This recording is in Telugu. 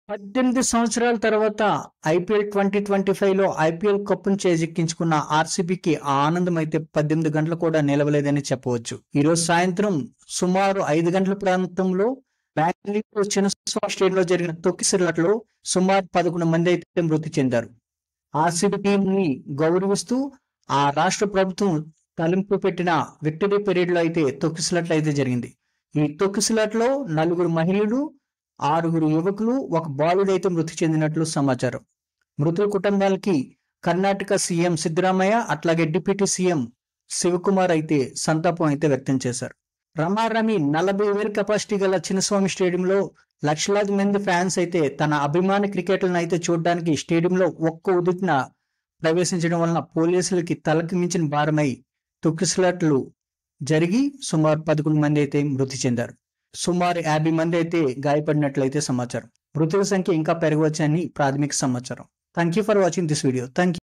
18 సంవత్సరాల తర్వాత ఐపీఎల్ 2025లో ఐపీఎల్ కప్పును చేజిక్కించుకున్న ఆర్సీబీకి ఆ ఆనందం అయితే 18 గంటలు కూడా నిలవలేదని చెప్పవచ్చు. ఈరోజు సాయంత్రం సుమారు 5 గంటల ప్రాంతంలో బెంగళూరు చిన్నస్వామి స్టేడియంలో జరిగిన తొక్కిసలాటలో సుమారు 11 మంది అయితే మృతి చెందారు. ఆర్సీబీ టీంని గౌరవిస్తూ ఆ రాష్ట్ర ప్రభుత్వం తలింపు పెట్టిన విక్టరీ పెరేడ్ లో అయితే తొక్కిసలాట్లు అయితే జరిగింది. ఈ తొక్కిసలాట్లో 4 మహిళలు, 6 యువకులు, ఒక బాలుడు అయితే మృతి చెందినట్లు సమాచారం. మృతుల కుటుంబాలకి కర్ణాటక సీఎం సిద్ధరామయ్య, అట్లాగే డిప్యూటీ సీఎం శివకుమార్ అయితే సంతాపం అయితే వ్యక్తం చేశారు. రమారమి 40,000 కెపాసిటీ గల చిన్నస్వామి స్టేడియంలో లక్షలాది మంది ఫ్యాన్స్ అయితే తన అభిమాన క్రికెట్లను అయితే చూడడానికి స్టేడియంలో ఒక్క ఉదుటిన ప్రవేశించడం వలన పోలీసులకి తలకు మించిన భారమై తొక్కిసలాట్లు జరిగి సుమారు 11 మంది అయితే మృతి చెందారు. సుమారు 50 మంది అయితే గాయపడినట్లయితే సమాచారం. మృతుల సంఖ్య ఇంకా పెరగవచ్చని ప్రాథమిక సమాచారం. Thank you for watching this video. Thank you.